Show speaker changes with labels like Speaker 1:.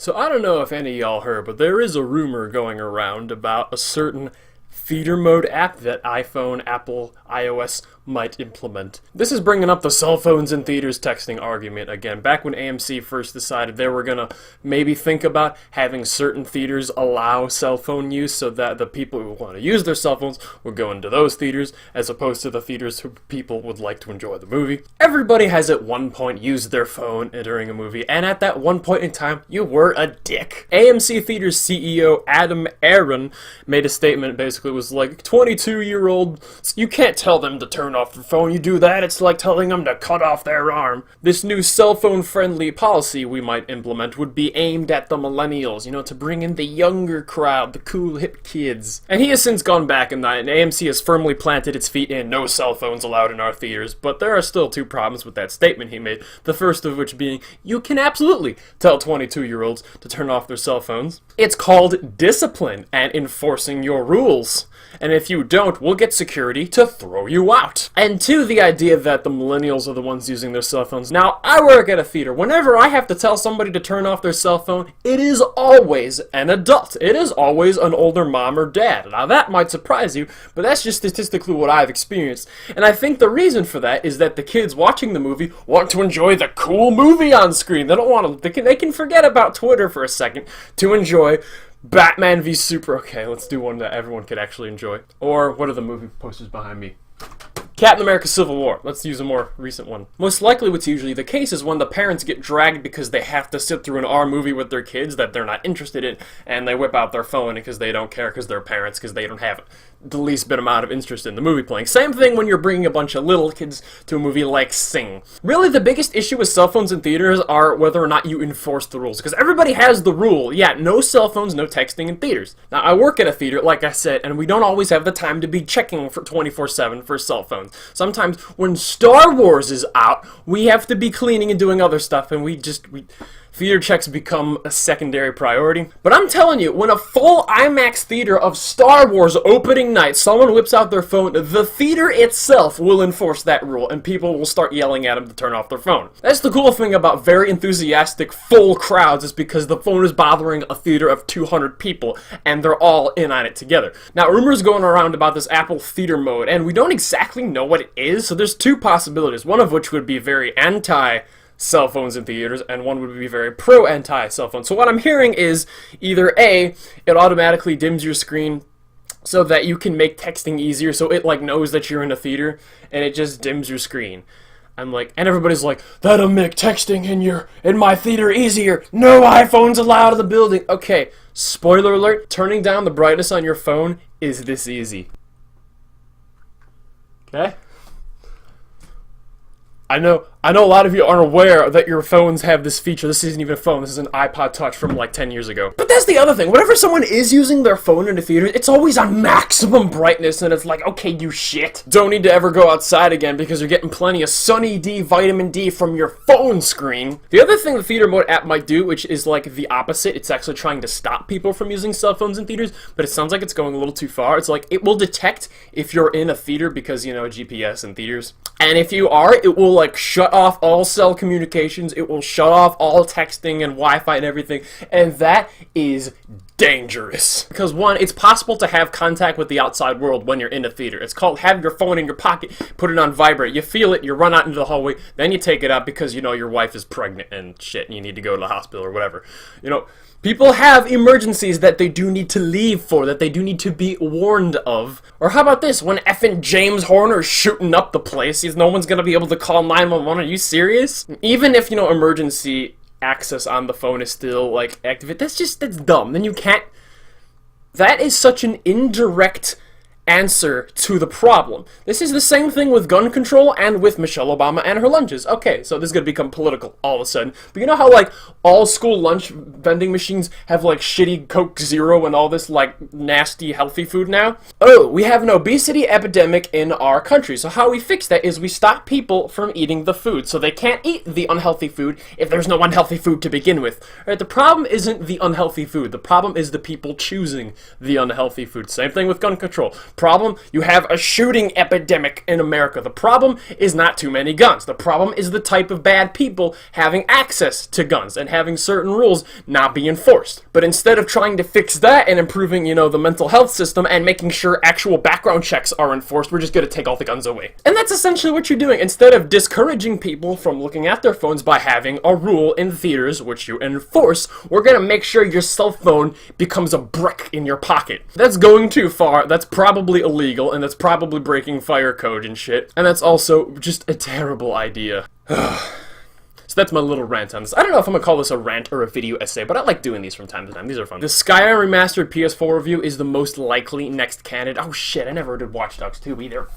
Speaker 1: So I don't know if any of y'all heard, but there is a rumor going around about a certain theater mode app that iPhone, Apple, iOS might implement. This is bringing up the cell phones in theaters texting argument again. Back when AMC first decided they were gonna maybe think about having certain theaters allow cell phone use so that the people who want to use their cell phones would go into those theaters as opposed to the theaters who people would like to enjoy the movie. Everybody has at one point used their phone during a movie, and at that one point in time, you were a dick. AMC Theaters CEO Adam Aron made a statement, basically was like, 22-year-old, you can't tell them to turn off their phone. You do that, it's like telling them to cut off their arm. This new cell phone friendly policy we might implement would be aimed at the millennials, to bring in the younger crowd, the cool hip kids. And he has since gone back and AMC has firmly planted its feet in no cell phones allowed in our theaters, but there are still two problems with that statement he made. The first of which being, you can absolutely tell 22-year-olds to turn off their cell phones. It's called discipline and enforcing your rules. And if you don't, we'll get security to throw you out. And two, the idea that the millennials are the ones using their cell phones. Now, I work at a theater. Whenever I have to tell somebody to turn off their cell phone, it is always an adult. It is always an older mom or dad. Now, that might surprise you, but that's just statistically what I've experienced. And I think the reason for that is that the kids watching the movie want to enjoy the cool movie on screen. They don't want to, they can forget about Twitter for a second to enjoy Batman v Super. Okay, let's do one that everyone could actually enjoy. Or, what are the movie posters behind me? Captain America Civil War. Let's use a more recent one. Most likely what's usually the case is when the parents get dragged because they have to sit through an R movie with their kids that they're not interested in, and they whip out their phone because they don't care because they're parents, because they don't have the least bit amount of interest in the movie playing. Same thing when you're bringing a bunch of little kids to a movie like Sing. Really, the biggest issue with cell phones in theaters are whether or not you enforce the rules, because everybody has the rule. Yeah, no cell phones, no texting in theaters. Now, I work at a theater, like I said, and we don't always have the time to be checking for 24/7 for cell phones. Sometimes when Star Wars is out, we have to be cleaning and doing other stuff, and theater checks become a secondary priority. But I'm telling you, when a full IMAX theater of Star Wars opening night, someone whips out their phone, the theater itself will enforce that rule, and people will start yelling at them to turn off their phone. That's the cool thing about very enthusiastic, full crowds, is because the phone is bothering a theater of 200 people, and they're all in on it together. Now, rumors going around about this Apple theater mode, and we don't exactly know what it is, so there's two possibilities, one of which would be very anti-cell phones in theaters, and one would be very pro-anti-cell phone. So what I'm hearing is either A, it automatically dims your screen so that you can make texting easier, so it knows that you're in a theater, and it just dims your screen. And everybody's like, that'll make texting in my theater easier. No iPhones allowed in the building. Okay, spoiler alert, turning down the brightness on your phone is this easy. Okay? I know a lot of you aren't aware that your phones have this feature. This isn't even a phone. This is an iPod Touch from 10 years ago. But that's the other thing. Whenever someone is using their phone in a theater, it's always on maximum brightness, and it's like, okay, you shit. Don't need to ever go outside again because you're getting plenty of Sunny D, vitamin D from your phone screen. The other thing the theater mode app might do, which is the opposite, it's actually trying to stop people from using cell phones in theaters, but it sounds like it's going a little too far. It's it will detect if you're in a theater because, GPS in theaters. And if you are, it will shut off all cell communications, it will shut off all texting and Wi-Fi and everything, and that is dangerous. Because one, it's possible to have contact with the outside world when you're in a theater. It's called have your phone in your pocket, put it on vibrate, you feel it, you run out into the hallway, then you take it out because your wife is pregnant and shit, and you need to go to the hospital or whatever. People have emergencies that they do need to leave for, that they do need to be warned of. Or how about this, when effing James Horner's shooting up the place, no one's gonna be able to call 911, are you serious? Even if, emergency access on the phone is still, active, that's dumb, then you can't... That is such an indirect answer to the problem. This is the same thing with gun control and with Michelle Obama and her lunches. Okay, so this is gonna become political all of a sudden. But you know how all school lunch vending machines have shitty Coke Zero and all this nasty healthy food now? Oh, we have an obesity epidemic in our country. So how we fix that is we stop people from eating the food. So they can't eat the unhealthy food if there's no unhealthy food to begin with. Right? The problem isn't the unhealthy food. The problem is the people choosing the unhealthy food. Same thing with gun control. Problem, you have a shooting epidemic in America. The problem is not too many guns. The problem is the type of bad people having access to guns and having certain rules not be enforced. But instead of trying to fix that and improving, the mental health system and making sure actual background checks are enforced, we're just going to take all the guns away. And that's essentially what you're doing. Instead of discouraging people from looking at their phones by having a rule in theaters, which you enforce, we're going to make sure your cell phone becomes a brick in your pocket. That's going too far. That's probably illegal, and that's probably breaking fire code and shit. And that's also just a terrible idea. So that's my little rant on this. I don't know if I'm gonna call this a rant or a video essay, but I like doing these from time to time. These are fun. The Skyrim Remastered PS4 review is the most likely next candidate. Oh shit, I never did Watch Dogs 2 either.